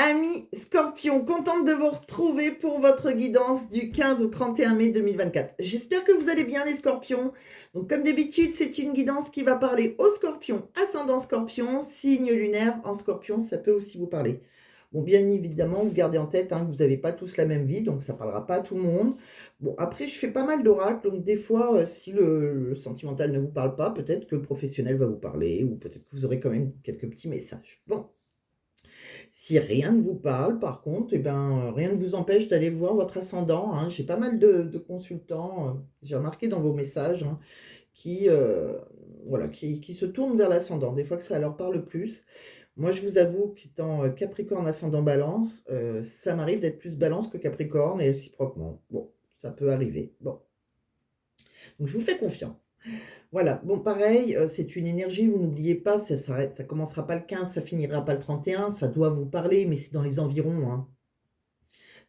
Amis Scorpion, contente de vous retrouver pour votre guidance du 15 au 31 mai 2024. J'espère que vous allez bien les Scorpions. Donc comme d'habitude, c'est une guidance qui va parler aux Scorpions, ascendant Scorpion, signe lunaire en Scorpion, ça peut aussi vous parler. Bon, bien évidemment, vous gardez en tête que vous n'avez pas tous la même vie, donc ça ne parlera pas à tout le monde. Bon, après, je fais pas mal d'oracles, donc des fois, si le sentimental ne vous parle pas, peut-être que le professionnel va vous parler, ou peut-être que vous aurez quand même quelques petits messages. Bon. Si rien ne vous parle, par contre, eh ben, rien ne vous empêche d'aller voir votre ascendant, hein. J'ai pas mal de consultants, j'ai remarqué dans vos messages, hein, qui, voilà, qui se tournent vers l'ascendant. Des fois que ça leur parle plus. Moi, je vous avoue qu'étant Capricorne ascendant Balance, ça m'arrive d'être plus Balance que Capricorne et réciproquement. Bon, ça peut arriver. Bon, donc je vous fais confiance. Voilà, bon pareil, c'est une énergie, vous n'oubliez pas, ça commencera pas le 15, ça finira pas le 31, ça doit vous parler, mais c'est dans les environs, hein.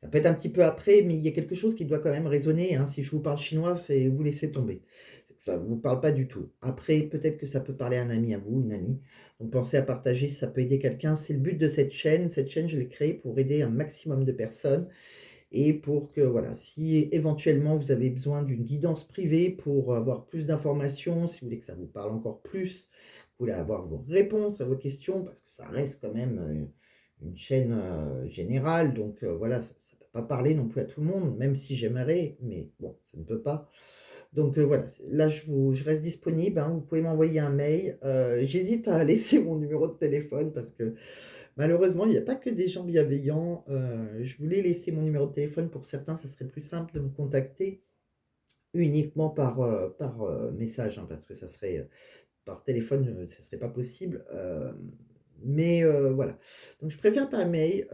Ça peut être un petit peu après, mais il y a quelque chose qui doit quand même résonner, hein. Si je vous parle chinois, c'est vous laissez tomber. C'est que ça ne vous parle pas du tout. Après, peut-être que ça peut parler à un ami à vous, une amie. Donc pensez à partager, ça peut aider quelqu'un. C'est le but de cette chaîne. Cette chaîne, je l'ai créée pour aider un maximum de personnes. Et pour que, voilà, si éventuellement vous avez besoin d'une guidance privée pour avoir plus d'informations, si vous voulez que ça vous parle encore plus, vous voulez avoir vos réponses à vos questions, parce que ça reste quand même une chaîne générale, donc voilà, ça ne peut pas parler non plus à tout le monde, même si j'aimerais, mais bon, ça ne peut pas. Donc voilà, là je reste disponible, hein, vous pouvez m'envoyer un mail. J'hésite à laisser mon numéro de téléphone parce que malheureusement, il n'y a pas que des gens bienveillants. Je voulais laisser mon numéro de téléphone pour certains, ça serait plus simple de me contacter uniquement par message, hein, parce que ça serait par téléphone, ça serait pas possible. Mais voilà. Donc je préfère par mail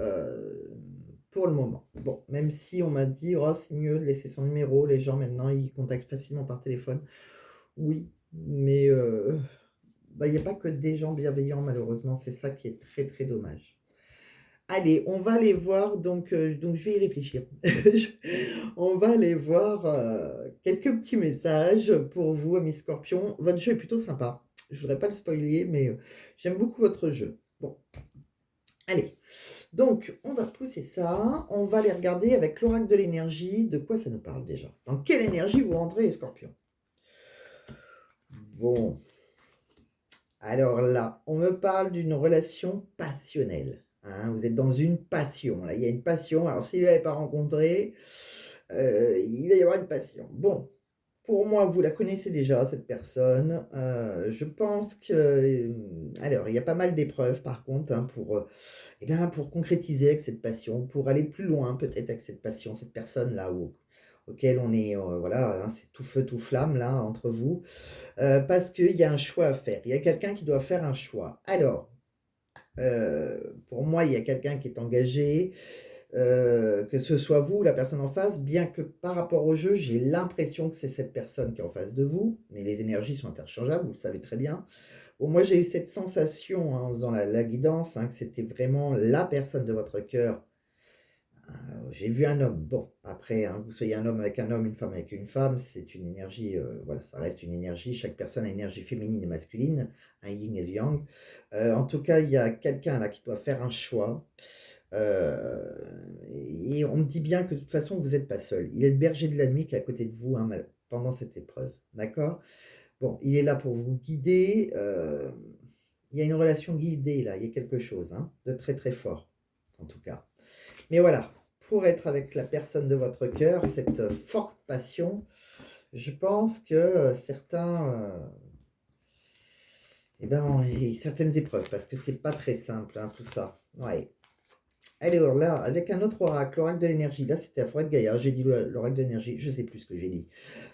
pour le moment. Bon, même si on m'a dit, oh, c'est mieux de laisser son numéro, les gens maintenant ils contactent facilement par téléphone. Oui, mais bah, il n'y a pas que des gens bienveillants, malheureusement, c'est ça qui est très très dommage. Allez, on va aller voir, donc je vais y réfléchir. On va aller voir quelques petits messages pour vous, amis Scorpions. Votre jeu est plutôt sympa. Je voudrais pas le spoiler, mais j'aime beaucoup votre jeu. Bon, allez. Donc, on va pousser ça. On va aller regarder avec l'oracle de l'énergie. De quoi ça nous parle déjà? Dans quelle énergie vous rentrez, les Scorpions? Bon. Alors là, on me parle d'une relation passionnelle. Hein, vous êtes dans une passion. Là, il y a une passion. Alors, si vous ne l'avez pas rencontrée, il va y avoir une passion. Bon, pour moi, vous la connaissez déjà, cette personne. Je pense que... alors, il y a pas mal d'épreuves, par contre, hein, eh bien, pour concrétiser avec cette passion, pour aller plus loin, peut-être, avec cette passion, cette personne-là, auquel on est... voilà, hein, c'est tout feu, tout flamme, là, entre vous. Parce qu'il y a un choix à faire. Il y a quelqu'un qui doit faire un choix. Alors, pour moi, il y a quelqu'un qui est engagé, que ce soit vous ou la personne en face, bien que par rapport au jeu, j'ai l'impression que c'est cette personne qui est en face de vous, mais les énergies sont interchangeables, vous le savez très bien. Bon, moi, j'ai eu cette sensation, hein, en faisant la guidance, hein, que c'était vraiment la personne de votre cœur. J'ai vu un homme. Bon, après, hein, que vous soyez un homme avec un homme, une femme avec une femme, c'est une énergie, voilà, ça reste une énergie. Chaque personne a une énergie féminine et masculine, un yin et le yang. En tout cas, il y a quelqu'un là qui doit faire un choix. Et on me dit bien que de toute façon, vous n'êtes pas seul. Il est le berger de l'ennemi qui est à côté de vous, hein, pendant cette épreuve. D'accord? Bon, il est là pour vous guider. Il y a une relation guidée là, il y a quelque chose, hein, de très très fort, en tout cas. Mais voilà, pour être avec la personne de votre cœur, cette forte passion, je pense que certains, eh ben, il y a certaines épreuves, parce que c'est pas très simple, hein, tout ça. Ouais. Alors là, avec un autre oracle, l'oracle de l'énergie, là c'était la forêt de Gaïa, j'ai dit l'oracle de l'énergie, je sais plus ce que j'ai dit.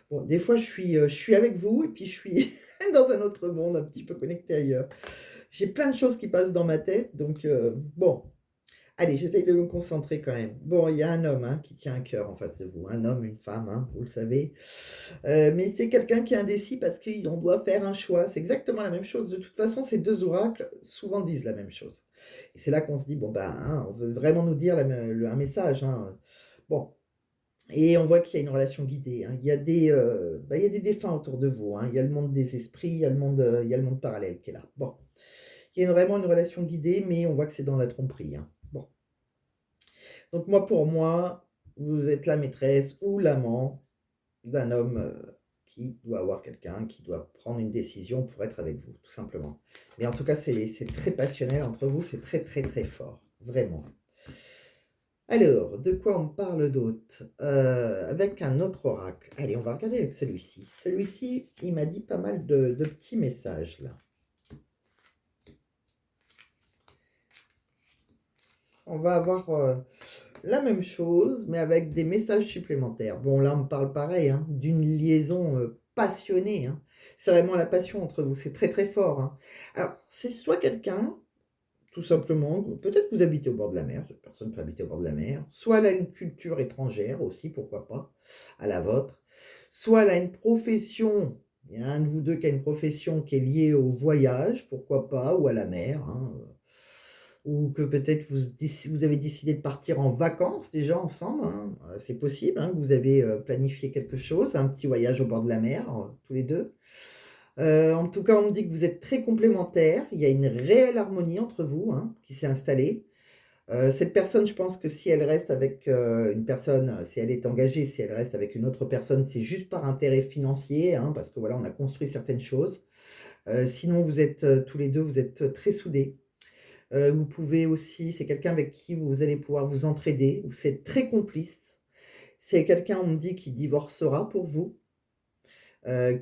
Bon, des fois je suis avec vous, et puis je suis dans un autre monde, un petit peu connecté ailleurs. J'ai plein de choses qui passent dans ma tête, donc bon. Allez, j'essaye de me concentrer quand même. Bon, il y a un homme, hein, qui tient un cœur en face de vous. Un homme, une femme, hein, vous le savez. Mais c'est quelqu'un qui est indécis parce qu'on doit faire un choix. C'est exactement la même chose. De toute façon, ces deux oracles souvent disent la même chose. Et c'est là qu'on se dit, bon, ben, hein, on veut vraiment nous dire un message. Hein. Bon. Et on voit qu'il y a une relation guidée. Hein. Il y a des défunts autour de vous. Hein. Il y a le monde des esprits, il y a le monde parallèle qui est là. Bon. Il y a vraiment une relation guidée, mais on voit que c'est dans la tromperie. Hein. Bon. Donc pour moi, vous êtes la maîtresse ou l'amant d'un homme qui doit avoir quelqu'un, qui doit prendre une décision pour être avec vous, tout simplement. Mais en tout cas, c'est très passionnel entre vous, c'est très très très fort, vraiment. Alors, de quoi on parle d'autre? Avec un autre oracle. Allez, on va regarder avec celui-ci. Celui-ci, il m'a dit pas mal de petits messages là. On va avoir la même chose, mais avec des messages supplémentaires. Bon, là, on parle pareil, hein, d'une liaison passionnée, hein. C'est vraiment la passion entre vous, c'est très très fort, hein. Alors, c'est soit quelqu'un, tout simplement, peut-être que vous habitez au bord de la mer, cette personne peut habiter au bord de la mer, soit elle a une culture étrangère aussi, pourquoi pas, à la vôtre, soit elle a une profession, il y a un de vous deux qui a une profession qui est liée au voyage, pourquoi pas, ou à la mer, hein, ou que peut-être vous avez décidé de partir en vacances déjà ensemble, hein, c'est possible, hein, que vous avez planifié quelque chose, un petit voyage au bord de la mer, tous les deux. En tout cas, on me dit que vous êtes très complémentaires, il y a une réelle harmonie entre vous, hein, qui s'est installée. Cette personne, je pense que si elle reste avec une personne, si elle est engagée, si elle reste avec une autre personne, c'est juste par intérêt financier, hein, parce que voilà, on a construit certaines choses. Sinon, vous êtes tous les deux, vous êtes très soudés. Vous pouvez aussi, c'est quelqu'un avec qui vous allez pouvoir vous entraider, vous êtes très complices. C'est quelqu'un, on me dit, qui divorcera pour vous,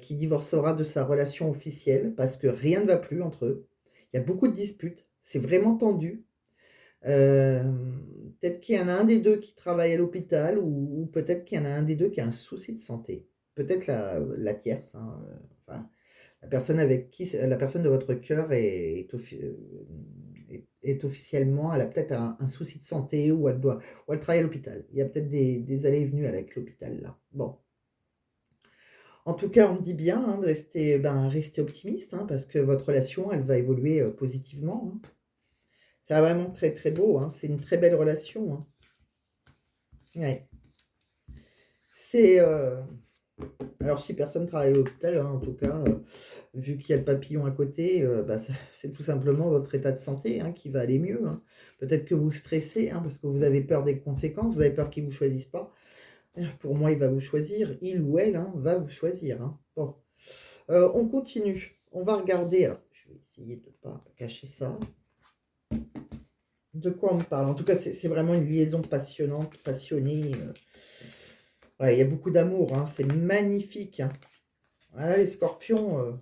qui divorcera de sa relation officielle parce que rien ne va plus entre eux. Il y a beaucoup de disputes, c'est vraiment tendu. Peut-être qu'il y en a un des 2 qui travaille à l'hôpital ou peut-être qu'il y en a un des 2 qui a un souci de santé. Peut-être la tierce, hein, enfin, la personne de votre cœur est officiellement, elle a peut-être un souci de santé ou elle travaille à l'hôpital. Il y a peut-être des allées et venues avec l'hôpital là. Bon. En tout cas, on me dit bien, hein, de rester optimiste, hein, parce que votre relation, elle va évoluer, positivement, hein. C'est vraiment très, très beau, hein, c'est une très belle relation, hein. Ouais. C'est, alors si personne travaille à l'hôpital, hein, en tout cas, vu qu'il y a le papillon à côté, c'est tout simplement votre état de santé, hein, qui va aller mieux, hein. Peut-être que vous stressez, hein, parce que vous avez peur des conséquences, vous avez peur qu'il ne vous choisisse pas. Pour moi, il va vous choisir, il ou elle, hein, va vous choisir, hein. Bon, on continue. On va regarder, alors je vais essayer de ne pas cacher ça. De quoi on me parle? En tout cas, c'est vraiment une liaison passionnante, passionnée. Ouais, il y a beaucoup d'amour, hein, c'est magnifique, hein. Voilà, les scorpions.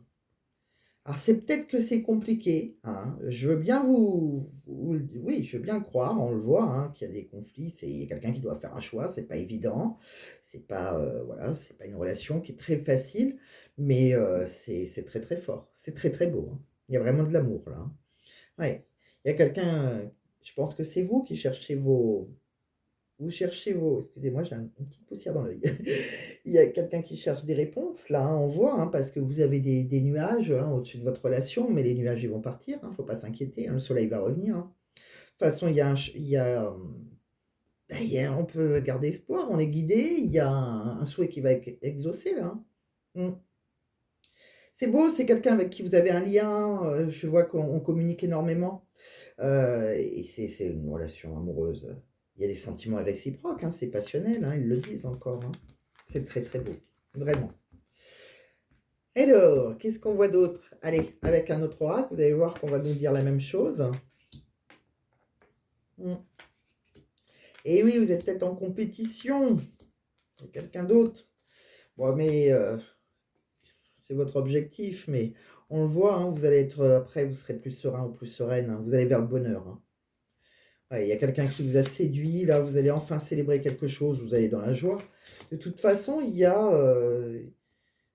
Alors, c'est peut-être que c'est compliqué, hein. Je veux bien oui, je veux bien le croire, on le voit, hein, qu'il y a des conflits. Il y a quelqu'un qui doit faire un choix, c'est pas évident. C'est pas, voilà, c'est pas une relation qui est très facile, mais c'est très très fort. C'est très très beau, hein. Il y a vraiment de l'amour là, hein. Ouais. Il y a quelqu'un, je pense que c'est vous qui cherchez excusez-moi, j'ai une petite poussière dans l'œil. Il y a quelqu'un qui cherche des réponses là, hein, on voit, hein, parce que vous avez des nuages, hein, au-dessus de votre relation, mais les nuages, ils vont partir, hein, faut pas s'inquiéter, hein, le soleil va revenir, hein. De toute façon, on peut garder espoir, on est guidé, il y a un souhait qui va être exaucé là, hein. Mmh. C'est beau, c'est quelqu'un avec qui vous avez un lien, je vois qu'on communique énormément. Et c'est une relation amoureuse, il y a des sentiments réciproques, hein, c'est passionnel, hein, ils le disent encore, hein. C'est très, très beau, vraiment. Alors, qu'est-ce qu'on voit d'autre? Allez, avec un autre oracle, vous allez voir qu'on va nous dire la même chose. Mmh. Et oui, vous êtes peut-être en compétition avec quelqu'un d'autre. Bon, mais c'est votre objectif, mais on le voit, hein, vous allez être, après, vous serez plus serein ou plus sereine, hein, vous allez vers le bonheur, hein. Ouais, il y a quelqu'un qui vous a séduit, là, vous allez enfin célébrer quelque chose, vous allez dans la joie. De toute façon,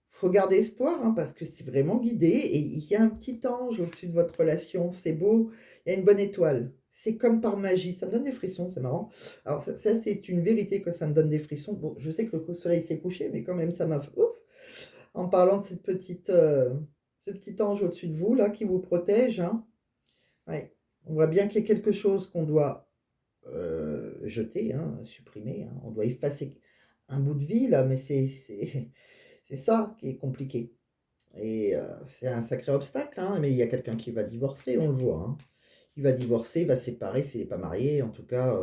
faut garder espoir, hein, parce que c'est vraiment guidé et il y a un petit ange au-dessus de votre relation, c'est beau, il y a une bonne étoile. C'est comme par magie, ça me donne des frissons, c'est marrant. Alors ça, c'est une vérité que ça me donne des frissons. Bon, je sais que le soleil s'est couché, mais quand même ça m'a ouf, en parlant de ce petit ange au-dessus de vous là qui vous protège, hein. Ouais. On voit bien qu'il y a quelque chose qu'on doit jeter, hein, supprimer, hein. On doit effacer un bout de vie là, mais c'est ça qui est compliqué. Et c'est un sacré obstacle, hein, mais il y a quelqu'un qui va divorcer, on le voit, hein. Il va divorcer, il va se séparer s'il n'est pas marié, en tout cas,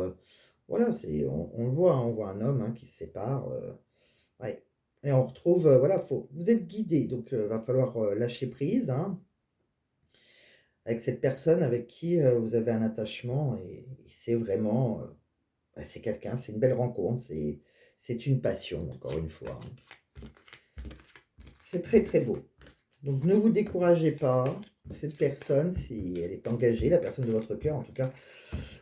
voilà, on le voit, hein, on voit un homme qui se sépare. Ouais. Et on retrouve, voilà, vous êtes guidé, donc va falloir lâcher prise avec cette personne avec qui vous avez un attachement et c'est vraiment, bah, c'est quelqu'un, c'est une belle rencontre, c'est une passion, encore une fois, hein. C'est très très beau. Donc ne vous découragez pas. Cette personne, si elle est engagée, la personne de votre cœur, en tout cas,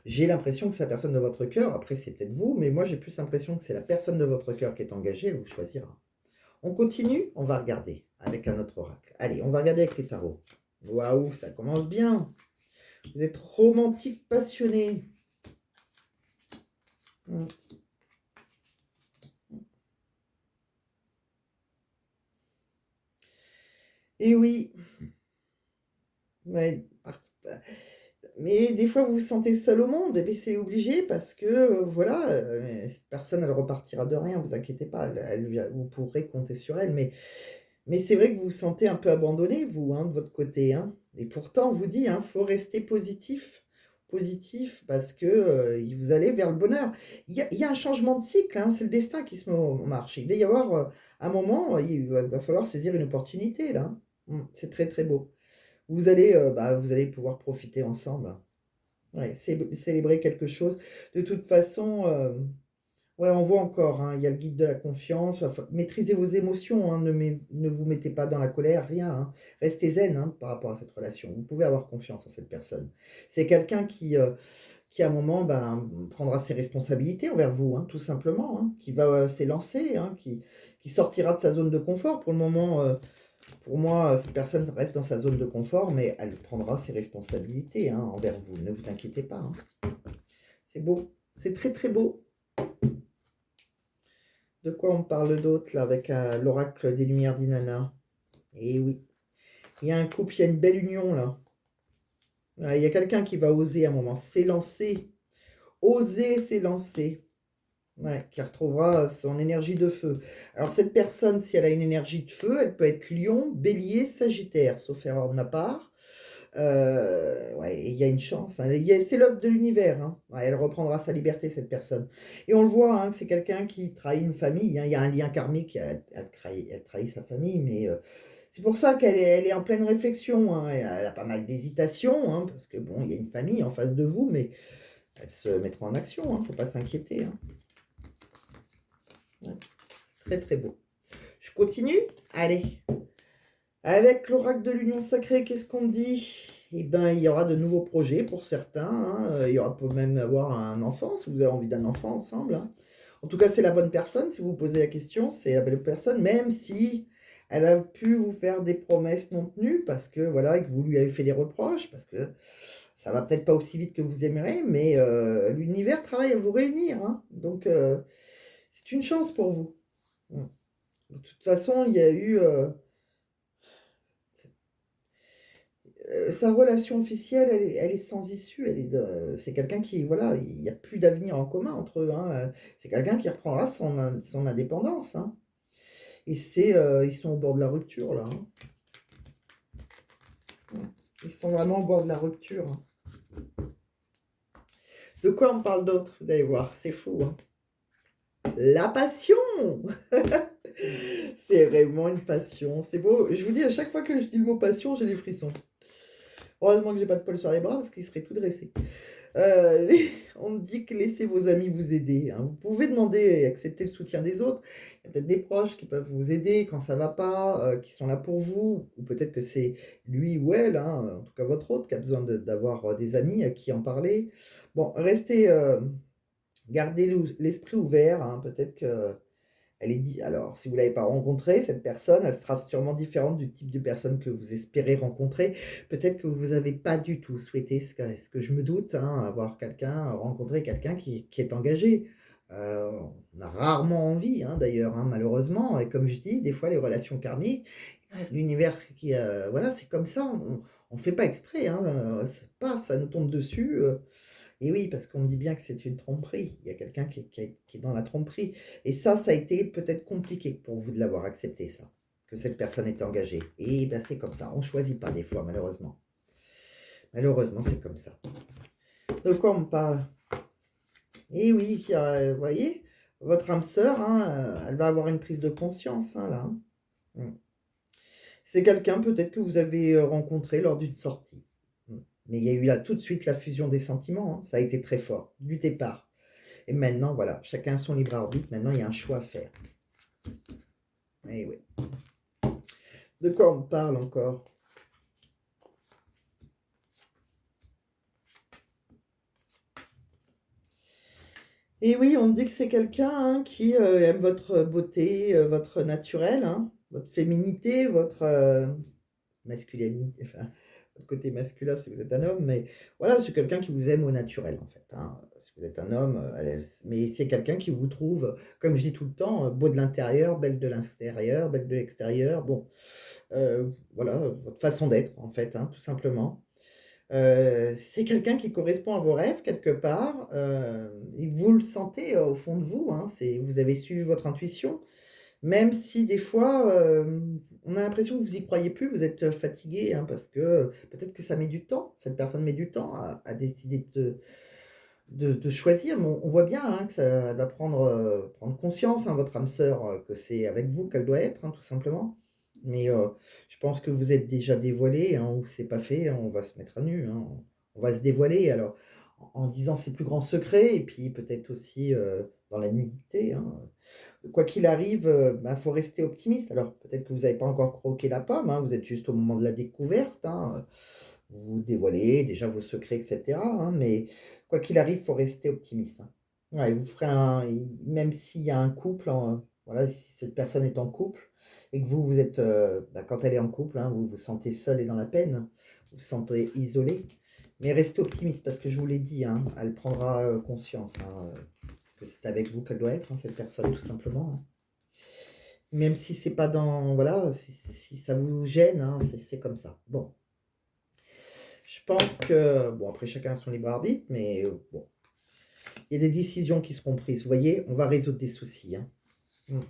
j'ai l'impression que c'est la personne de votre cœur. Après, c'est peut-être vous, mais moi, j'ai plus l'impression que c'est la personne de votre cœur qui est engagée. Elle vous choisira. On continue, on va regarder avec un autre oracle. Allez, on va regarder avec les tarots. Waouh, ça commence bien. Vous êtes romantique, passionné. Mm. Et oui, ouais, mais des fois vous vous sentez seul au monde, et bien c'est obligé parce que voilà, cette personne elle repartira de rien, vous inquiétez pas, vous pourrez compter sur elle, mais c'est vrai que vous vous sentez un peu abandonné, vous, hein, de votre côté, hein. Et pourtant, on vous dit, hein, faut rester positif. Positif, parce que vous allez vers le bonheur. Il y a un changement de cycle, hein, c'est le destin qui se met en marche. Il va y avoir un moment, va falloir saisir une opportunité, là, hein. C'est très, très beau. Vous allez pouvoir profiter ensemble, hein. Ouais, célébrer quelque chose. De toute façon, ouais, on voit encore, hein, il y a le guide de la confiance. Maîtrisez vos émotions, hein, ne vous mettez pas dans la colère, rien, hein. Restez zen, hein, par rapport à cette relation. Vous pouvez avoir confiance en cette personne. C'est quelqu'un qui, à un moment, ben, prendra ses responsabilités envers vous, hein, tout simplement, hein, qui va s'élancer, hein, qui sortira de sa zone de confort. Pour le moment, pour moi, cette personne reste dans sa zone de confort, mais elle prendra ses responsabilités, hein, envers vous. Ne vous inquiétez pas, hein. C'est beau. C'est très, très beau. De quoi on parle d'autre là avec l'oracle des Lumières d'Inanna? Eh oui, il y a un couple, il y a une belle union là. Ah, il y a quelqu'un qui va oser à un moment s'élancer, oser s'élancer, ouais, qui retrouvera son énergie de feu. Alors cette personne, si elle a une énergie de feu, elle peut être Lion, Bélier, Sagittaire, sauf erreur de ma part. Ouais, il y a une chance, hein. C'est l'œuvre de l'univers, hein. Ouais, elle reprendra sa liberté, cette personne. Et on le voit, hein, que c'est quelqu'un qui trahit une famille, hein. Il y a un lien karmique, elle trahit sa famille, mais c'est pour ça elle est en pleine réflexion, hein. Elle a pas mal d'hésitation, hein, parce que bon, il y a une famille en face de vous, mais elle se mettra en action, hein, faut pas s'inquiéter, hein. Ouais, très très beau. Je continue? Allez. Avec l'oracle de l'union sacrée, qu'est-ce qu'on dit? Eh ben, il y aura de nouveaux projets pour certains, hein. Il y aura peut même avoir un enfant, si vous avez envie d'un enfant ensemble, hein. En tout cas, c'est la bonne personne, si vous vous posez la question, c'est la bonne personne, même si elle a pu vous faire des promesses non tenues, parce que voilà, et que vous lui avez fait des reproches, parce que ça va peut-être pas aussi vite que vous aimeriez, mais l'univers travaille à vous réunir, hein. Donc, c'est une chance pour vous. Mm. De toute façon, il y a eu sa relation officielle, elle est sans issue. C'est quelqu'un qui, voilà, il n'y a plus d'avenir en commun entre eux, hein. C'est quelqu'un qui reprendra son indépendance, hein. Et ils sont au bord de la rupture, là, hein. Ils sont vraiment au bord de la rupture, hein. De quoi on parle d'autre? Vous allez voir, c'est fou, hein. La passion! C'est vraiment une passion. C'est beau. Je vous dis, à chaque fois que je dis le mot passion, j'ai des frissons. Heureusement que j'ai pas de poils sur les bras parce qu'ils seraient tout dressés. On me dit que laissez vos amis vous aider, hein. Vous pouvez demander et accepter le soutien des autres. Il y a peut-être des proches qui peuvent vous aider quand ça va pas, qui sont là pour vous, ou peut-être que c'est lui ou elle, hein, en tout cas votre autre, qui a besoin d'avoir des amis à qui en parler. Bon, gardez l'esprit ouvert, hein, peut-être que elle est dit alors, si vous ne l'avez pas rencontrée, cette personne, elle sera sûrement différente du type de personne que vous espérez rencontrer. Peut-être que vous avez pas du tout souhaité ce que je me doute, hein, avoir rencontrer quelqu'un qui est engagé. On a rarement envie, hein, d'ailleurs, hein, malheureusement. Et comme je dis, des fois, les relations karmiques, l'univers voilà, c'est comme ça. On fait pas exprès, hein, paf, ça nous tombe dessus. Et oui, parce qu'on me dit bien que c'est une tromperie. Il y a quelqu'un qui est dans la tromperie. Et ça a été peut-être compliqué pour vous de l'avoir accepté, ça, que cette personne est engagée. Et ben c'est comme ça. On ne choisit pas des fois, malheureusement. Malheureusement, c'est comme ça. De quoi on me parle? Et oui, vous voyez, votre âme sœur, hein, elle va avoir une prise de conscience, hein, là. Hein. Mmh. C'est quelqu'un peut-être que vous avez, rencontré lors d'une sortie. Mmh. Mais il y a eu là tout de suite la fusion des sentiments, hein. Ça a été très fort, du départ. Et maintenant, voilà, chacun a son libre arbitre. Maintenant, il y a un choix à faire. Eh oui. De quoi on parle encore? Et oui, on me dit que c'est quelqu'un, hein, qui, aime votre beauté, votre naturel, hein, votre féminité, votre, masculinité, enfin, votre côté masculin si vous êtes un homme, mais voilà, c'est quelqu'un qui vous aime au naturel, en fait, hein. Si vous êtes un homme, mais c'est quelqu'un qui vous trouve, comme je dis tout le temps, beau de l'intérieur, belle de l'extérieur, belle de l'extérieur. Bon, voilà, votre façon d'être, en fait, hein, tout simplement. C'est quelqu'un qui correspond à vos rêves quelque part, et vous le sentez, au fond de vous, hein, vous avez suivi votre intuition, même si des fois, on a l'impression que vous y croyez plus, vous êtes, fatigué, hein, parce que peut-être que ça met du temps, cette personne met du temps à décider de choisir, mais on voit bien, hein, que ça elle va prendre conscience, hein, votre âme sœur, que c'est avec vous qu'elle doit être, hein, tout simplement. Mais, je pense que vous êtes déjà dévoilés, hein, ou c'est pas fait, hein, on va se mettre à nu, hein, on va se dévoiler alors en disant ses plus grands secrets et puis peut-être aussi, dans la nudité, hein. Quoi qu'il arrive, bah, faut rester optimiste. Alors peut-être que vous n'avez pas encore croqué la pomme, hein, vous êtes juste au moment de la découverte, hein, vous dévoilez déjà vos secrets et cetera, hein, mais quoi qu'il arrive, faut rester optimiste, hein. Ouais, vous ferez même s'il y a un couple voilà, si cette personne est en couple et que vous êtes, bah, quand elle est en couple, hein, vous vous sentez seul et dans la peine, vous vous sentez isolé, mais restez optimiste parce que je vous l'ai dit, hein, elle prendra, conscience, hein, que c'est avec vous qu'elle doit être, hein, cette personne, tout simplement, hein. Même si c'est pas dans voilà, si ça vous gêne, hein, c'est comme ça. Bon, je pense que bon, après chacun a son libre arbitre, mais bon, il y a des décisions qui seront prises. Vous voyez? On va résoudre des soucis, hein. Mmh.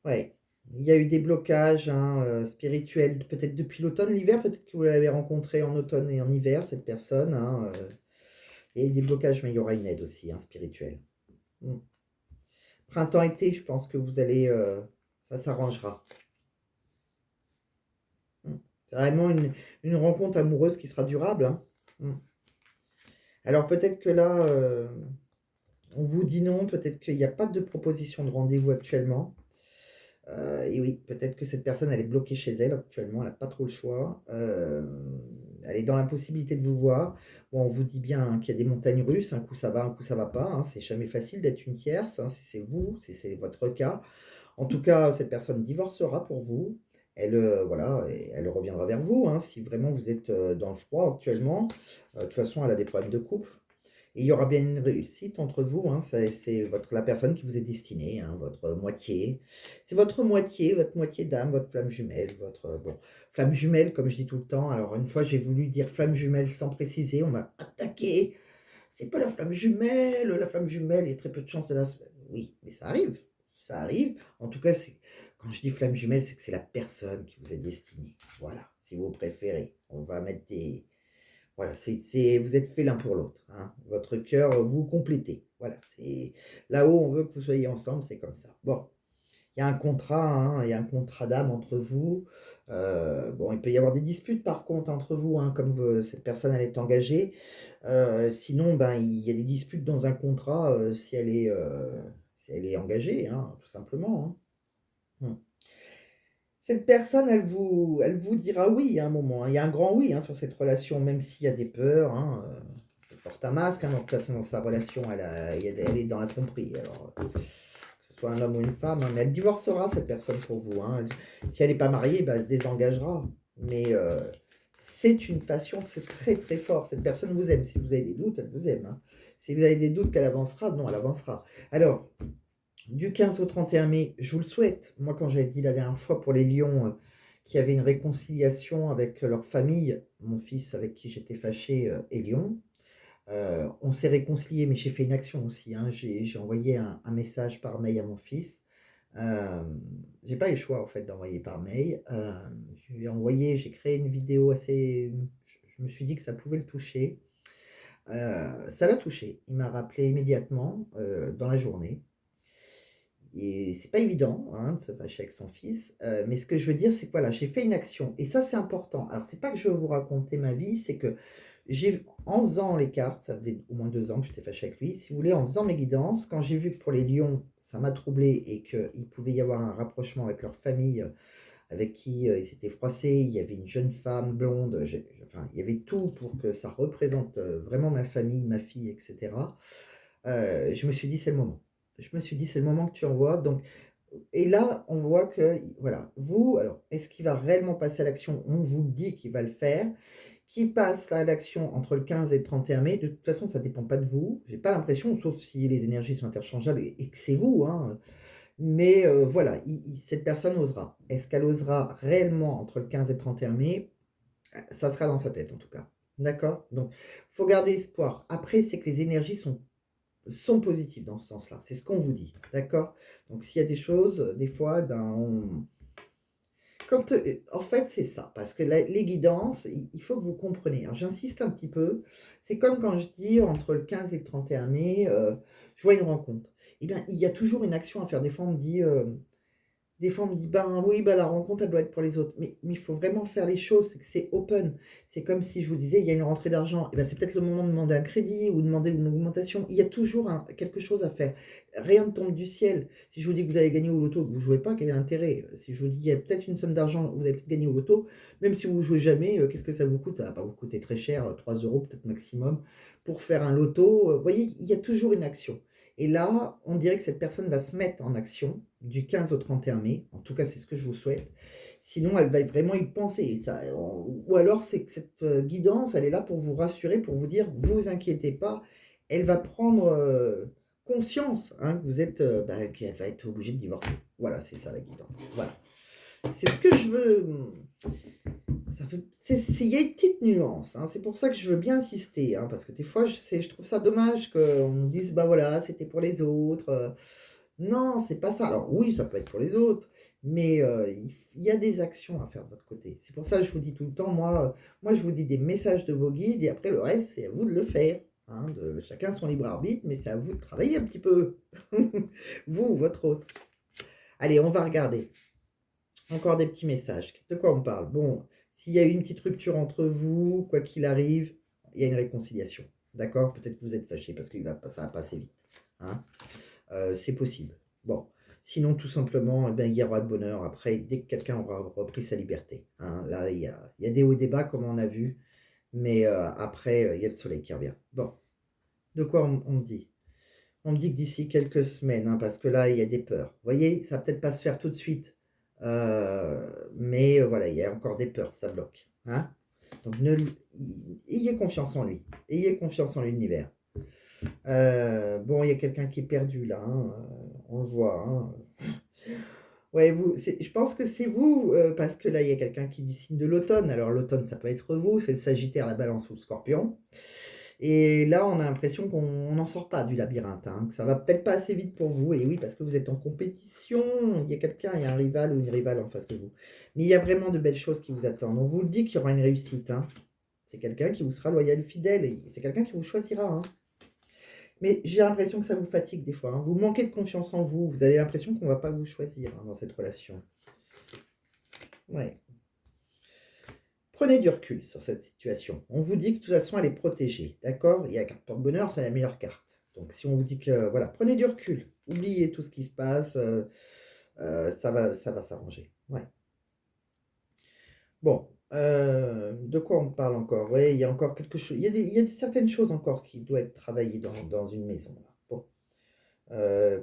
Ouais. Il y a eu des blocages, hein, spirituels, peut-être depuis l'automne, l'hiver, peut-être que vous l'avez rencontré en automne et en hiver, cette personne, hein, il y a eu des blocages, mais il y aura une aide aussi, hein, spirituelle. Mmh. Printemps-été, je pense que vous allez, ça s'arrangera. Mmh. C'est vraiment une rencontre amoureuse qui sera durable, hein. Mmh. Alors peut-être que là, on vous dit non, peut-être qu'il y a pas de proposition de rendez-vous actuellement. Et oui, peut-être que cette personne, elle est bloquée chez elle actuellement, elle a pas trop le choix. Elle est dans l'impossibilité de vous voir. Bon, on vous dit bien, hein, qu'il y a des montagnes russes, un coup ça va, un coup ça va pas, hein. C'est jamais facile d'être une tierce, hein, si c'est vous, si c'est votre cas. En tout cas, cette personne divorcera pour vous. Elle, voilà et elle reviendra vers vous, hein, si vraiment vous êtes, dans le froid actuellement. De toute façon, elle a des problèmes de couple et il y aura bien une réussite entre vous, hein. C'est la personne qui vous est destinée, hein, votre moitié. C'est votre moitié d'âme, votre flamme jumelle, bon, flamme jumelle comme je dis tout le temps. Alors une fois, j'ai voulu dire flamme jumelle sans préciser, on m'a attaqué. C'est pas la flamme jumelle, il y a très peu de chances de la oui, mais ça arrive, ça arrive. En tout cas, c'est quand je dis flamme jumelle, c'est que c'est la personne qui vous est destinée. Voilà, si vous préférez. On va mettre des voilà, vous êtes faits l'un pour l'autre, hein. Votre cœur, vous complétez. Voilà, c'est là-haut, on veut que vous soyez ensemble, c'est comme ça. Bon, il y a un contrat, hein, il y a un contrat d'âme entre vous. Bon, il peut y avoir des disputes par contre entre vous, hein, comme cette personne elle est engagée. Sinon, ben, il y a des disputes dans un contrat, si elle est engagée, hein, tout simplement, hein. Mmh. Cette personne, elle vous dira oui à un moment, hein. Il y a un grand oui, hein, sur cette relation, même s'il y a des peurs, hein, elle porte un masque, hein, donc de toute façon dans sa relation, elle est dans la tromperie. Alors, que ce soit un homme ou une femme, hein, mais elle divorcera cette personne pour vous, hein. Si elle n'est pas mariée, bah, elle se désengagera. Mais, c'est une passion, c'est très, très fort. Cette personne vous aime. Si vous avez des doutes, elle vous aime, hein. Si vous avez des doutes qu'elle avancera, non, elle avancera. Alors du 15 au 31 mai, je vous le souhaite. Moi, quand j'avais dit la dernière fois pour les lions, qu'il y avait une réconciliation avec, leur famille, mon fils avec qui j'étais fâchée, est lion. On s'est réconciliés, mais j'ai fait une action aussi, hein. J'ai envoyé un message par mail à mon fils. J'ai pas eu le choix, en fait, d'envoyer par mail. J'ai créé une vidéo assez je me suis dit que ça pouvait le toucher. Ça l'a touché. Il m'a rappelé immédiatement, dans la journée et c'est pas évident, hein, de se fâcher avec son fils, mais ce que je veux dire, c'est que voilà, j'ai fait une action et ça, c'est important. Alors c'est pas que je veux vous raconter ma vie, c'est que j'ai en faisant les cartes, ça faisait au moins 2 ans que j'étais fâchée avec lui, si vous voulez, en faisant mes guidances, quand j'ai vu que pour les lions, ça m'a troublée et qu'il pouvait y avoir un rapprochement avec leur famille, avec qui, ils s'étaient froissés. Il y avait une jeune femme blonde, enfin, il y avait tout pour que ça représente, vraiment ma famille, ma fille et cetera. Je me suis dit: «C'est le moment». Je me suis dit: «C'est le moment que tu envoies», donc et là, on voit que, voilà, vous alors, est-ce qu'il va réellement passer à l'action? On vous le dit qu'il va le faire. Qu'il passe à l'action entre le 15 et le 31 mai, de toute façon, ça ne dépend pas de vous. J'ai pas l'impression, sauf si les énergies sont interchangeables et que c'est vous, hein, mais voilà, cette personne osera. Est-ce qu'elle osera réellement entre le 15 et le 31 mai? Ça sera dans sa tête en tout cas. D'accord? Donc, faut garder espoir. Après, c'est que les énergies sont positives dans ce sens-là. C'est ce qu'on vous dit. D'accord? Donc, s'il y a des choses, des fois, ben, en fait, c'est ça, parce que les guidances, il faut que vous compreniez. Alors, j'insiste un petit peu. C'est comme quand je dis entre le 15 et le 31 mai, je vois une rencontre. Eh bien, il y a toujours une action à faire. Des fois, on me dit: «Ben, oui, bah, la rencontre, elle doit être pour les autres». Mais il faut vraiment faire les choses, c'est que c'est open. C'est comme si je vous disais: «Il y a une rentrée d'argent», et ben, c'est peut-être le moment de demander un crédit ou demander une augmentation. Il y a toujours quelque chose à faire. Rien ne tombe du ciel. Si je vous dis que vous allez gagner au loto, que vous ne jouez pas, quel est l'intérêt? Si je vous dis: «Il y a peut-être une somme d'argent, vous allez peut-être gagner au loto», même si vous ne jouez jamais, qu'est-ce que ça vous coûte? Ça va pas vous coûter très cher, 3 € peut-être maximum pour faire un loto, vous voyez? Il y a toujours une action. Et là, on dirait que cette personne va se mettre en action du 15 au 31 mai. En tout cas, c'est ce que je vous souhaite. Sinon, elle va vraiment y penser. Et ça, ou alors, c'est que cette guidance, elle est là pour vous rassurer, pour vous dire, vous inquiétez pas. Elle va prendre conscience, hein, que vous êtes, bah, qu'elle va être obligée de divorcer. Voilà, c'est ça la guidance. Voilà. C'est ce que je veux. Il y a une petite nuance, hein, c'est pour ça que je veux bien insister, hein, parce que des fois, je trouve ça dommage qu'on me dise: «Bah, voilà, c'était pour les autres», non, c'est pas ça. Alors oui, ça peut être pour les autres, mais il y a des actions à faire de votre côté. C'est pour ça que je vous dis tout le temps, moi, je vous dis des messages de vos guides et après le reste, c'est à vous de le faire, hein, de chacun son libre arbitre, mais c'est à vous de travailler un petit peu. Vous ou votre autre. Allez, on va regarder. Encore des petits messages. De quoi on parle? Bon, s'il y a eu une petite rupture entre vous, quoi qu'il arrive, il y a une réconciliation. D'accord? Peut-être que vous êtes fâchés parce que ça va passer vite. Hein? C'est possible. Bon. Sinon, tout simplement, eh ben, il y aura le bonheur après, dès que quelqu'un aura repris sa liberté. Hein? Là, il y a des hauts et des bas, comme on a vu, mais après, il y a le soleil qui revient. Bon. De quoi on me dit? On me dit que d'ici quelques semaines, hein, parce que là, il y a des peurs. Vous voyez, ça va peut-être pas se faire tout de suite, mais voilà, il y a encore des peurs, ça bloque, hein. Donc ayez confiance en lui, ayez confiance en l'univers. Bon, il y a quelqu'un qui est perdu là, hein, on le voit, hein. Ouais, je pense que c'est vous, parce que là, il y a quelqu'un qui est du signe de l'automne. Alors l'automne, ça peut être vous, c'est le Sagittaire, la Balance ou le Scorpion. Et là, on a l'impression qu'on n'en sort pas du labyrinthe, hein, que ça va peut-être pas assez vite pour vous. Et oui, parce que vous êtes en compétition, il y a un rival ou une rivale en face de vous. Mais il y a vraiment de belles choses qui vous attendent. On vous le dit qu'il y aura une réussite, hein. C'est quelqu'un qui vous sera loyal, fidèle, et c'est quelqu'un qui vous choisira, hein. Mais j'ai l'impression que ça vous fatigue des fois, hein. Vous manquez de confiance en vous. Vous avez l'impression qu'on ne va pas vous choisir, hein, dans cette relation. Ouais. Prenez du recul sur cette situation. On vous dit que de toute façon, elle est protégée, d'accord? Et la carte porte-bonheur, c'est la meilleure carte. Donc si on vous dit que, voilà, prenez du recul. Oubliez tout ce qui se passe, ça va s'arranger. Ouais. Bon, de quoi on parle encore? Ouais, il y a encore quelque chose. Il y a certaines choses encore qui doivent être travaillées dans une maison, là. Bon,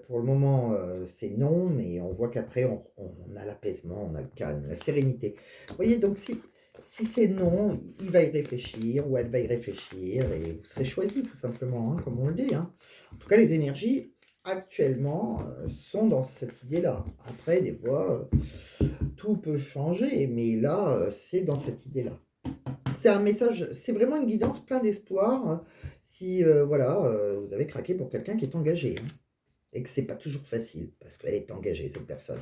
pour le moment, c'est non, mais on voit qu'après, on a l'apaisement, on a le calme, la sérénité. Vous voyez, donc si c'est non, il va y réfléchir ou elle va y réfléchir et vous serez choisi tout simplement, hein, comme on le dit, hein. En tout cas, les énergies actuellement sont dans cette idée-là. Après, des fois, tout peut changer, mais là, c'est dans cette idée-là. C'est un message, c'est vraiment une guidance plein d'espoir, si voilà, vous avez craqué pour quelqu'un qui est engagé, hein, et que c'est pas toujours facile parce qu'elle est engagée, cette personne.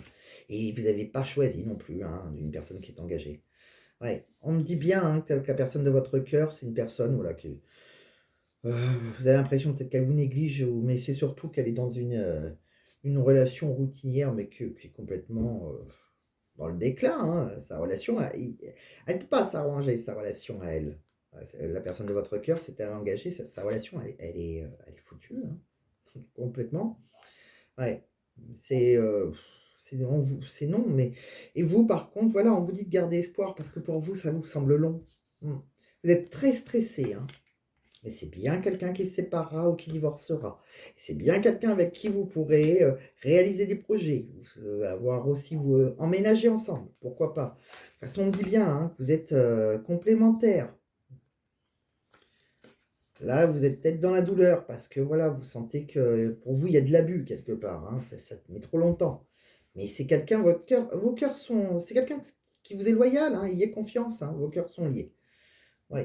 Et vous n'avez pas choisi non plus, hein, d'une personne qui est engagée. Ouais, on me dit bien, hein, que la personne de votre cœur, c'est une personne, voilà, Heu, vous avez l'impression peut-être qu'elle vous néglige mais c'est surtout qu'elle est dans une relation routinière, mais qui est complètement, dans le déclin, hein. Sa relation, elle peut pas s'arranger, sa relation à elle. C'est la personne de votre cœur s'est elle engagée, sa relation, elle est foutue, hein, complètement. Ouais, c'est, c'est non, mais et vous, par contre, voilà, on vous dit de garder espoir parce que pour vous, ça vous semble long. Mmh. Vous êtes très stressé, hein. Mais c'est bien quelqu'un qui se séparera ou qui divorcera. C'est bien quelqu'un avec qui vous pourrez, réaliser des projets, avoir aussi vous, emménager ensemble, pourquoi pas? De toute façon, on me dit bien, hein, que vous êtes, complémentaires. Là, vous êtes peut-être dans la douleur parce que voilà, vous sentez que pour vous, il y a de l'abus quelque part, hein, ça met trop longtemps. Mais c'est quelqu'un, votre cœur vos cœurs sont c'est quelqu'un qui vous est loyal, hein, ayez confiance, hein, vos cœurs sont liés. Oui.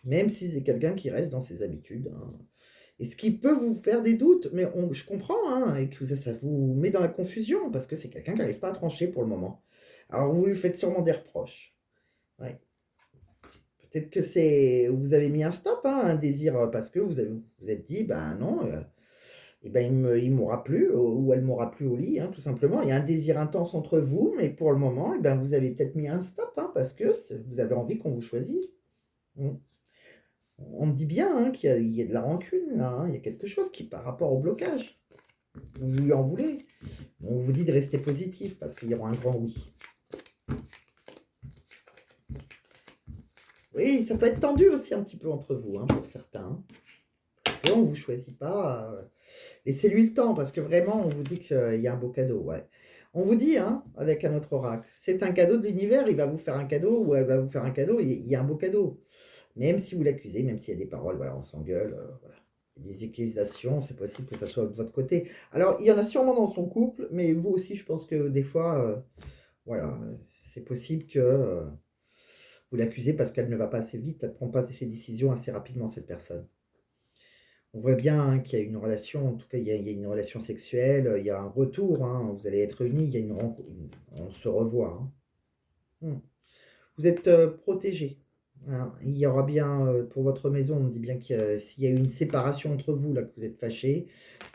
Même si c'est quelqu'un qui reste dans ses habitudes, hein. Et ce qui peut vous faire des doutes, mais je comprends, hein, et que ça vous met dans la confusion parce que c'est quelqu'un qui n'arrive pas à trancher pour le moment. Alors vous lui faites sûrement des reproches. Ouais. Peut-être que c'est vous avez mis un stop, hein, un désir, parce que vous êtes dit: «Ben non, et ben il m'aura plus ou elle m'aura plus au lit», hein, tout simplement. Il y a un désir intense entre vous, mais pour le moment, et ben, vous avez peut-être mis un stop, hein, parce que vous avez envie qu'on vous choisisse. Mmh. On me dit bien, hein, qu'il y a de la rancune là, hein, il y a quelque chose qui par rapport au blocage. Vous lui en voulez. On vous dit de rester positif parce qu'il y aura un grand oui. Oui, ça peut être tendu aussi un petit peu entre vous, hein, pour certains, hein, parce qu'on ne vous choisit pas, laissez-lui le temps parce que vraiment on vous dit qu'il y a un beau cadeau, ouais. On vous dit, hein, avec un autre oracle, c'est un cadeau de l'univers, il va vous faire un cadeau ou elle va vous faire un cadeau, il y a un beau cadeau. Même si vous l'accusez, même s'il y a des paroles, voilà, on s'engueule, voilà. Des accusations, c'est possible que ça soit de votre côté. Alors, il y en a sûrement dans son couple, mais vous aussi, je pense que des fois, voilà, c'est possible que, vous l'accusez parce qu'elle ne va pas assez vite, elle ne prend pas ses décisions assez rapidement, cette personne. On voit bien, hein, qu'il y a une relation, en tout cas, il y a une relation sexuelle, il y a un retour, hein, vous allez être unis, il y a une rencontre, on se revoit, hein. Mmh. Vous êtes, protégés, hein. Il y aura bien, pour votre maison, on me dit bien que s'il y a eu une séparation entre vous, là, que vous êtes fâchés,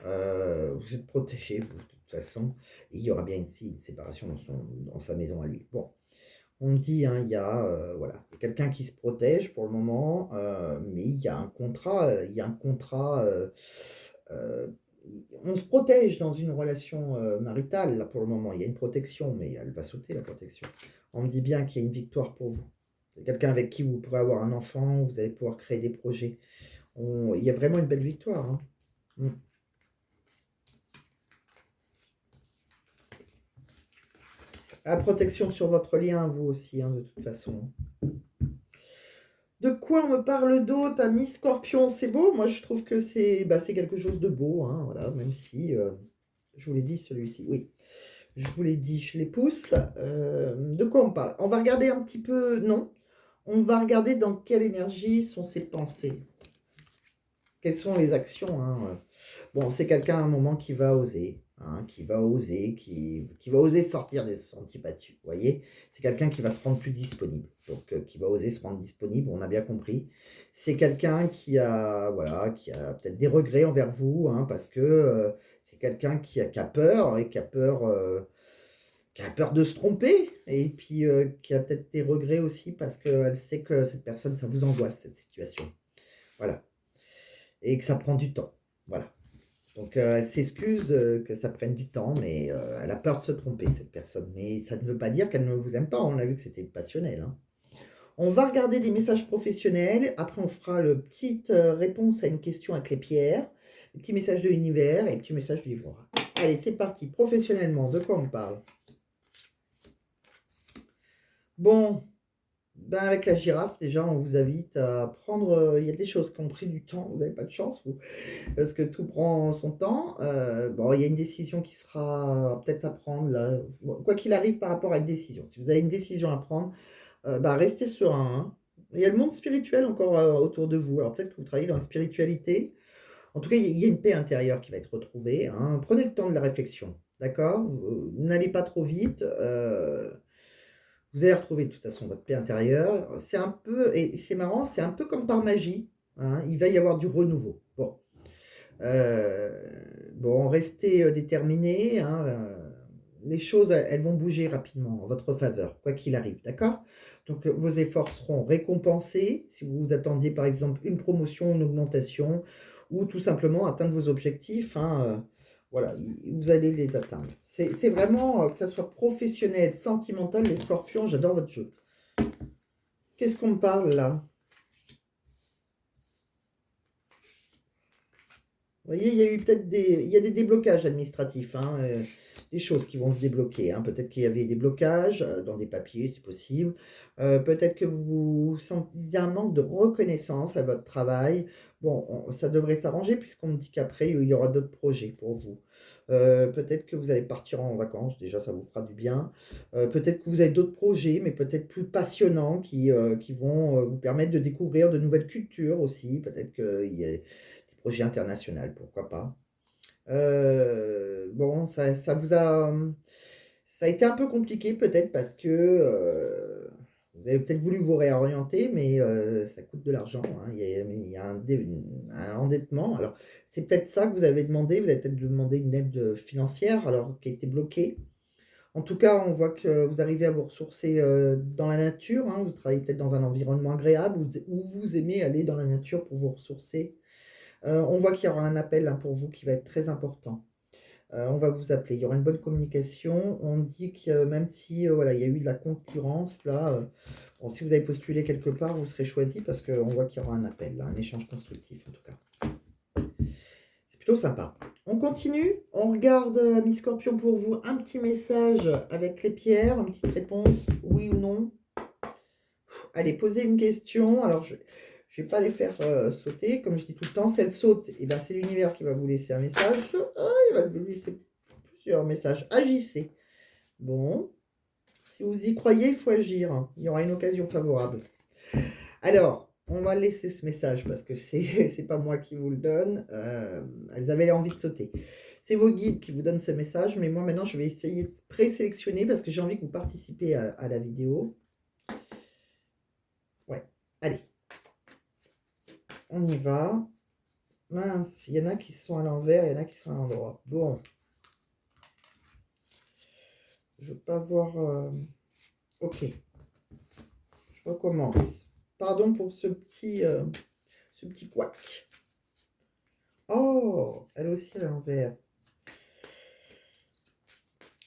vous êtes protégés, vous, de toute façon. Et il y aura bien ici une séparation dans sa maison à lui. Bon, on me dit, hein, il y a, voilà, il y a quelqu'un qui se protège pour le moment, mais il y a un contrat, heu, on se protège dans une relation, maritale, là, pour le moment. Il y a une protection, mais elle va sauter, la protection. On me dit bien qu'il y a une victoire pour vous. C'est quelqu'un avec qui vous pourrez avoir un enfant, vous allez pouvoir créer des projets. Il y a vraiment une belle victoire, hein. Mmh. La protection sur votre lien, vous aussi, hein, de toute façon. De quoi on me parle d'autre? À mi-scorpion, c'est beau. Moi, je trouve que c'est quelque chose de beau, hein, voilà, même si, je vous l'ai dit, celui-ci, oui. Je vous l'ai dit, je les pousse. De quoi on parle? On va regarder un petit peu, non, on va regarder dans quelle énergie sont ses pensées. Quelles sont les actions, hein, bon, c'est quelqu'un à un moment qui va oser, hein, qui va oser sortir des sentiers battus, vous voyez? C'est quelqu'un qui va se rendre plus disponible, donc qui va oser se rendre disponible, on a bien compris. C'est quelqu'un qui a, voilà, qui a peut-être des regrets envers vous, hein, parce que, c'est quelqu'un qui a peur et qui a peur de se tromper et puis, qui a peut-être des regrets aussi parce qu'elle sait que cette personne, ça vous angoisse, cette situation. Voilà, et que ça prend du temps. Voilà. Donc, elle s'excuse, que ça prenne du temps, mais, elle a peur de se tromper, cette personne. Mais ça ne veut pas dire qu'elle ne vous aime pas, on a vu que c'était passionnel, hein. On va regarder des messages professionnels, après on fera le petite, réponse à une question avec les pierres, les petits messages de l'univers et les petits messages du livre. Allez, c'est parti. Professionnellement, de quoi on parle? Bon, ben, avec la girafe, déjà, on vous invite à prendre, il y a des choses qui ont pris du temps, vous n'avez pas de chance, vous. Parce que tout prend son temps. Bon, il y a une décision qui sera peut-être à prendre là. Bon, quoi qu'il arrive par rapport à une décision. Si vous avez une décision à prendre, bah, restez serein, hein. Il y a le monde spirituel encore, autour de vous. Alors peut-être que vous travaillez dans la spiritualité. En tout cas, il y a une paix intérieure qui va être retrouvée, hein. Prenez le temps de la réflexion, d'accord? Vous n'allez pas trop vite, Vous allez retrouver de toute façon votre paix intérieure. C'est un peu et c'est marrant, c'est un peu comme par magie, hein, il va y avoir du renouveau. Bon, bon, restez, déterminés, hein, les choses, elles vont bouger rapidement en votre faveur, quoi qu'il arrive, d'accord? Donc, vos efforts seront récompensés. Si vous vous attendiez, par exemple, une promotion, une augmentation ou tout simplement atteindre vos objectifs, hein, voilà, vous allez les atteindre. C'est vraiment, que ça soit professionnel, sentimental, les scorpions, j'adore votre jeu. Qu'est-ce qu'on me parle là? Vous voyez, il y a eu peut-être il y a des déblocages administratifs, hein, des choses qui vont se débloquer, hein. Peut-être qu'il y avait des blocages dans des papiers, c'est possible. Peut-être que vous sentez un manque de reconnaissance à votre travail. Bon, ça devrait s'arranger puisqu'on me dit qu'après, il y aura d'autres projets pour vous. Peut-être que vous allez partir en vacances, déjà, ça vous fera du bien. Peut-être que vous avez d'autres projets, mais peut-être plus passionnants qui vont vous permettre de découvrir de nouvelles cultures aussi. Peut-être qu'il y a projet international, pourquoi pas. Bon, ça vous a, ça a été un peu compliqué peut-être parce que, vous avez peut-être voulu vous réorienter, mais ça coûte de l'argent, hein. Il y a un endettement. Alors, c'est peut-être ça que vous avez peut-être demandé une aide, financière alors qui a été bloquée. En tout cas, on voit que vous arrivez à vous ressourcer, dans la nature, hein. Vous travaillez peut-être dans un environnement agréable où vous aimez aller dans la nature pour vous ressourcer. On voit qu'il y aura un appel, hein, pour vous qui va être très important. On va vous appeler. Il y aura une bonne communication. On dit que même si, voilà, il y a eu de la concurrence là, bon, si vous avez postulé quelque part, vous serez choisi parce qu'on voit qu'il y aura un appel là, un échange constructif en tout cas. C'est plutôt sympa. On continue, on regarde, Miss Scorpion pour vous, un petit message avec les pierres, une petite réponse, oui ou non. Allez, posez une question. Alors, je ne vais pas les faire sauter. Comme je dis tout le temps, si elles sautent, eh ben, c'est l'univers qui va vous laisser un message. Ah, il va vous laisser plusieurs messages. Agissez. Bon, si vous y croyez, il faut agir. Il y aura une occasion favorable. Alors, on va laisser ce message parce que c'est pas moi qui vous le donne. Elles avaient envie de sauter. C'est vos guides qui vous donnent ce message, mais moi maintenant je vais essayer de présélectionner parce que j'ai envie que vous participiez à la vidéo. Ouais, allez. On y va. Mince, il y en a qui sont à l'envers, il y en a qui sont à l'endroit. Bon. Je ne veux pas voir... Ok. Je recommence. Pardon pour ce petit couac. Oh, elle aussi à l'envers.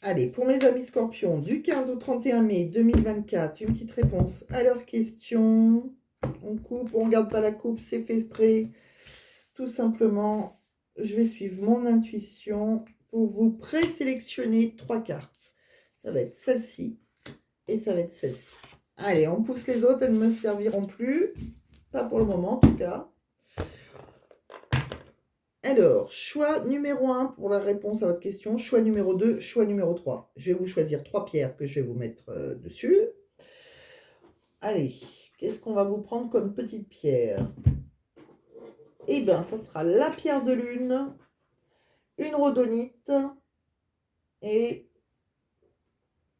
Allez, pour mes amis scorpions, du 15 au 31 mai 2024, une petite réponse à leurs questions. On coupe, on ne regarde pas la coupe, c'est fait exprès. Tout simplement, je vais suivre mon intuition pour vous présélectionner 3 cartes. Ça va être celle-ci et ça va être celle-ci. Allez, on pousse les autres, elles ne me serviront plus. Pas pour le moment en tout cas. Alors, choix numéro 1 pour la réponse à votre question. Choix numéro 2, choix numéro 3. Je vais vous choisir 3 pierres que je vais vous mettre dessus. Allez, qu'est-ce qu'on va vous prendre comme petite pierre? Eh bien, ça sera la pierre de lune, une rhodonite et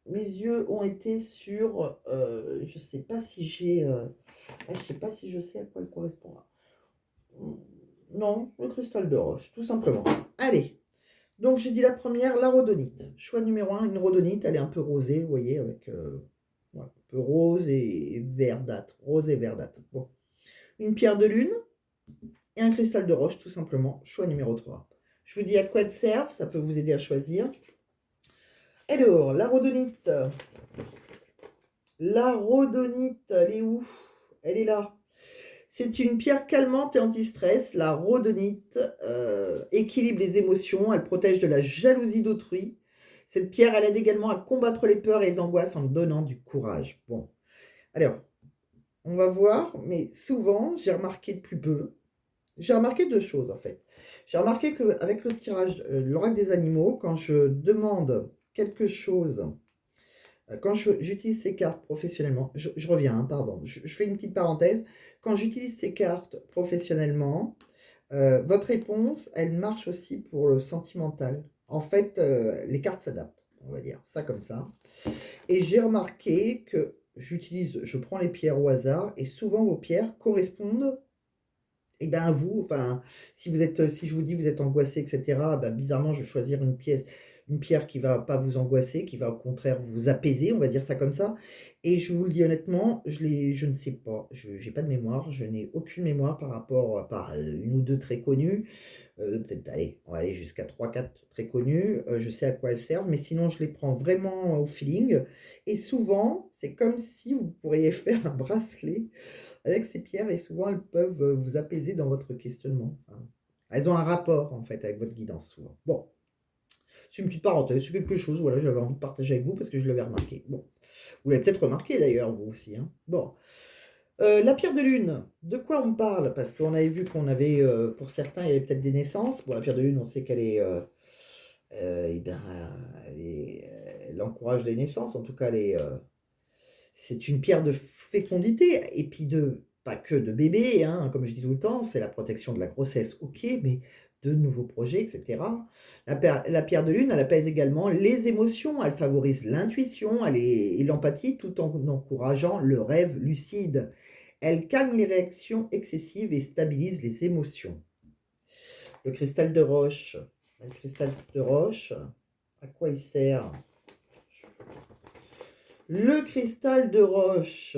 mes yeux ont été sur, je sais pas si j'ai, je sais pas si je sais à quoi elle correspond là. Non, le cristal de roche, tout simplement. Allez, donc j'ai dit la première, la rhodonite. Choix numéro 1, une rhodonite, elle est un peu rosée, vous voyez, avec ouais, un peu rose et verdâtre, rose et verdâtre. Bon. Une pierre de lune et un cristal de roche, tout simplement. Choix numéro 3. Je vous dis à quoi elles servent, ça peut vous aider à choisir. Alors, la rhodonite. La rhodonite, elle est où? Elle est là. C'est une pierre calmante et anti-stress. La rhodonite équilibre les émotions, elle protège de la jalousie d'autrui. Cette pierre, elle aide également à combattre les peurs et les angoisses en donnant du courage. Bon, alors, on va voir, mais souvent, j'ai remarqué depuis peu, j'ai remarqué 2 choses en fait. J'ai remarqué qu'avec le tirage, l'oracle des animaux, quand je demande quelque chose, quand j'utilise ces cartes professionnellement, je reviens, hein, pardon, je fais une petite parenthèse. Quand j'utilise ces cartes professionnellement, votre réponse, elle marche aussi pour le sentimental. En fait, les cartes s'adaptent. on va dire ça comme ça. Et j'ai remarqué que je prends les pierres au hasard et souvent vos pierres correspondent et ben, à vous, enfin, si vous êtes, si je vous dis vous êtes angoissé et cetera, bah, bizarrement, je vais choisir une pierre qui va pas vous angoisser, qui va au contraire vous apaiser, on va dire ça comme ça. Et je vous le dis honnêtement, je ne sais pas, je j'ai pas de mémoire, je n'ai aucune mémoire par rapport à part, 1 ou 2 très connues, peut-être allez, on va aller jusqu'à trois quatre très connues, je sais à quoi elles servent, mais sinon je les prends vraiment au feeling et souvent, c'est comme si vous pourriez faire un bracelet avec ces pierres et souvent elles peuvent vous apaiser dans votre questionnement. Enfin, elles ont un rapport en fait avec votre guidance souvent. Bon, c'est une petite parenthèse, c'est quelque chose, voilà, j'avais envie de partager avec vous parce que je l'avais remarqué. Bon, vous l'avez peut-être remarqué d'ailleurs vous aussi, hein. Bon, la pierre de lune, de quoi on parle? Parce qu'on avait vu qu'on avait, pour certains, il y avait peut-être des naissances. Bon, la pierre de lune, on sait qu'elle est, et ben, elle encourage les naissances. En tout cas, c'est une pierre de fécondité et puis de pas que de bébé, hein, comme je dis tout le temps, c'est la protection de la grossesse, OK, mais de nouveaux projets et cetera. La pierre de lune, elle apaise également les émotions, elle favorise l'intuition, elle est et l'empathie tout en encourageant le rêve lucide. Elle calme les réactions excessives et stabilise les émotions. Le cristal de roche. Le cristal de roche, à quoi il sert? Le cristal de roche,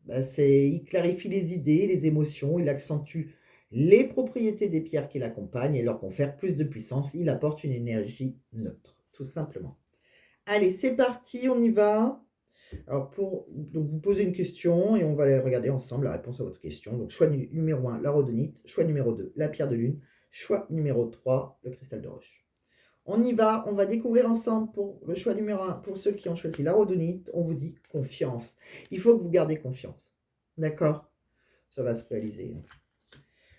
bah, il clarifie les idées, les émotions, il accentue les propriétés des pierres qui l'accompagnent et leur confère plus de puissance. Il apporte une énergie neutre, tout simplement. Allez, c'est parti, on y va. Alors, donc vous posez une question et on va aller regarder ensemble la réponse à votre question. Donc, choix numéro 1, la rhodonite. Choix numéro 2, la pierre de lune. Choix numéro 3, le cristal de roche. On y va, on va découvrir ensemble pour le choix numéro 1, pour ceux qui ont choisi la rhodonite, on vous dit confiance. Il faut que vous gardiez confiance. D'accord? Ça va se réaliser.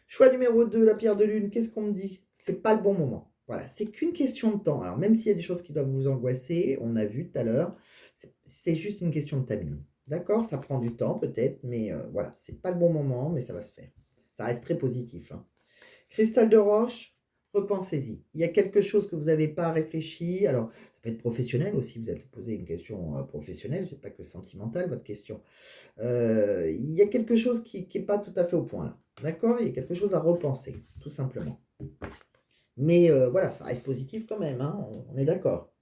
Choix numéro 2, la pierre de lune, qu'est-ce qu'on me dit? C'est pas le bon moment. Voilà, c'est qu'une question de temps. Alors, même s'il y a des choses qui doivent vous angoisser, on a vu tout à l'heure, c'est juste une question de timing. D'accord? Ça prend du temps peut-être, mais voilà, c'est pas le bon moment, mais ça va se faire. Ça reste très positif, hein. Cristal de roche, repensez-y. Il y a quelque chose que vous n'avez pas réfléchi. Alors, ça peut être professionnel aussi. Vous avez peut-être posé une question professionnelle. C'est pas que sentimental votre question. Il y a quelque chose qui n'est pas tout à fait au point là. D'accord? Il y a quelque chose à repenser, tout simplement. Mais voilà, ça reste positif quand même, hein, on est d'accord.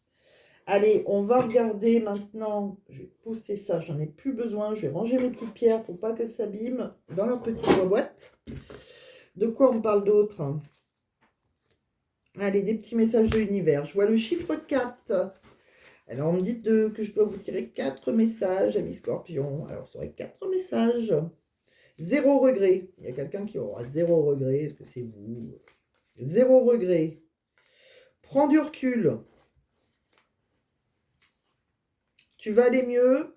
Allez, on va regarder maintenant. Je vais pousser ça, j'en ai plus besoin. Je vais ranger mes petites pierres pour pas qu'elles s'abîment dans leur petite boîte. De quoi on parle d'autre? Allez, des petits messages de l'univers. Je vois le chiffre 4. Alors, on me dit que je dois vous tirer 4 messages, amis scorpions. Alors, ça aurait 4 messages. Zéro regret. Il y a quelqu'un qui aura zéro regret. Est-ce que c'est vous? Zéro regret. Prends du recul. Tu vas aller mieux.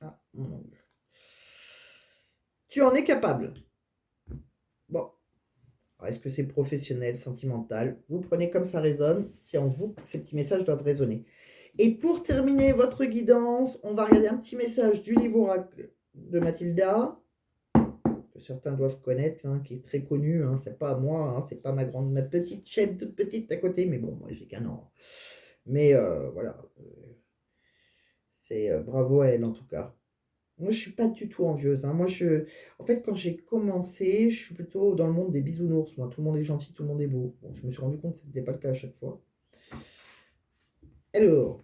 Ah, mon Dieu. Tu en es capable. Bon. Est-ce que c'est professionnel, sentimental? Vous prenez comme ça résonne. C'est en vous que ces petits messages doivent résonner. Et pour terminer votre guidance, on va regarder un petit message du livre oracle de Mathilda, que certains doivent connaître, hein, qui est très connu. Hein, c'est pas moi, hein, c'est pas ma petite chaîne toute petite à côté, mais bon, moi j'ai qu'un an. Mais voilà, c'est bravo à elle en tout cas. Moi, je suis pas du tout envieuse, hein. Moi, en fait, quand j'ai commencé, je suis plutôt dans le monde des bisounours. Moi, tout le monde est gentil, tout le monde est beau. Bon, je me suis rendu compte que ce n'était pas le cas à chaque fois. Alors,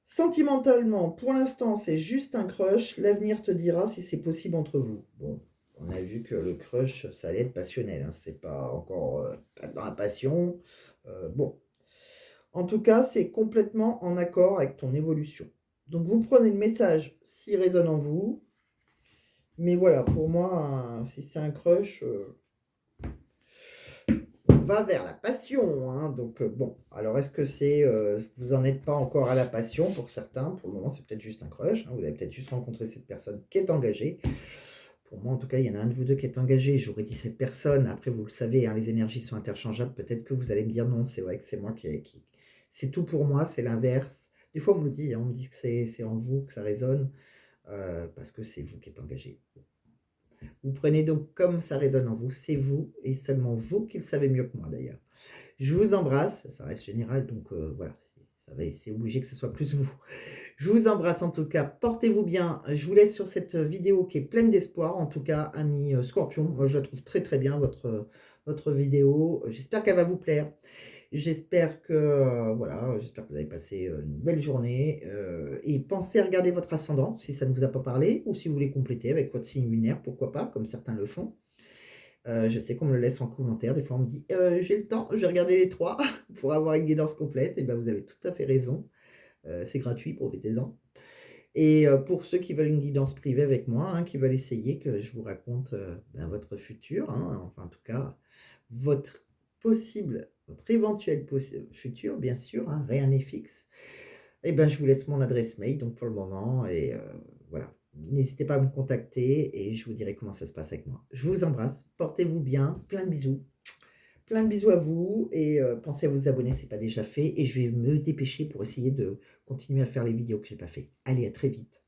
sentimentalement, pour l'instant, c'est juste un crush. L'avenir te dira si c'est possible entre vous. Bon, on a vu que le crush, ça allait être passionnel, hein. C'est pas encore pas dans la passion. Bon, en tout cas, c'est complètement en accord avec ton évolution. Donc, vous prenez le message s'il résonne en vous. Mais voilà, pour moi, si c'est un crush, on va vers la passion, hein. Donc bon, alors est-ce que c'est, vous en êtes pas encore à la passion pour certains? Pour le moment, c'est peut-être juste un crush, hein. Vous avez peut-être juste rencontré cette personne qui est engagée. Pour moi, en tout cas, il y en a un de vous deux qui est engagé. J'aurais dit cette personne. Après, vous le savez, hein, les énergies sont interchangeables. Peut-être que vous allez me dire non, c'est vrai que c'est moi qui c'est tout pour moi, c'est l'inverse. Des fois, on me le dit, hein, on me dit que c'est en vous que ça résonne, parce que c'est vous qui êtes engagé. Vous prenez donc comme ça résonne en vous, c'est vous et seulement vous qui le savez mieux que moi d'ailleurs. Je vous embrasse, ça reste général donc voilà, c'est obligé que ce soit plus vous. Je vous embrasse en tout cas, portez-vous bien. Je vous laisse sur cette vidéo qui est pleine d'espoir. En tout cas, amis Scorpion, moi je la trouve très très bien votre vidéo. J'espère qu'elle va vous plaire. J'espère que voilà, j'espère que vous avez passé une belle journée. Et pensez à regarder votre ascendant si ça ne vous a pas parlé, ou si vous voulez compléter avec votre signe lunaire, pourquoi pas, comme certains le font. Je sais qu'on me le laisse en commentaire. Des fois, on me dit j'ai le temps, je vais regarder les trois pour avoir une guidance complète. Et ben, vous avez tout à fait raison. C'est gratuit, profitez-en. Et pour ceux qui veulent une guidance privée avec moi, hein, qui veulent essayer que je vous raconte ben, votre futur, hein, enfin en tout cas votre votre éventuel futur, bien sûr, hein, rien n'est fixe. Et ben je vous laisse mon adresse mail donc pour le moment et voilà. N'hésitez pas à me contacter et je vous dirai comment ça se passe avec moi. Je vous embrasse, portez-vous bien, plein de bisous. Plein de bisous à vous et pensez à vous abonner si ce n'est pas déjà fait et je vais me dépêcher pour essayer de continuer à faire les vidéos que j'ai pas fait. Allez, à très vite.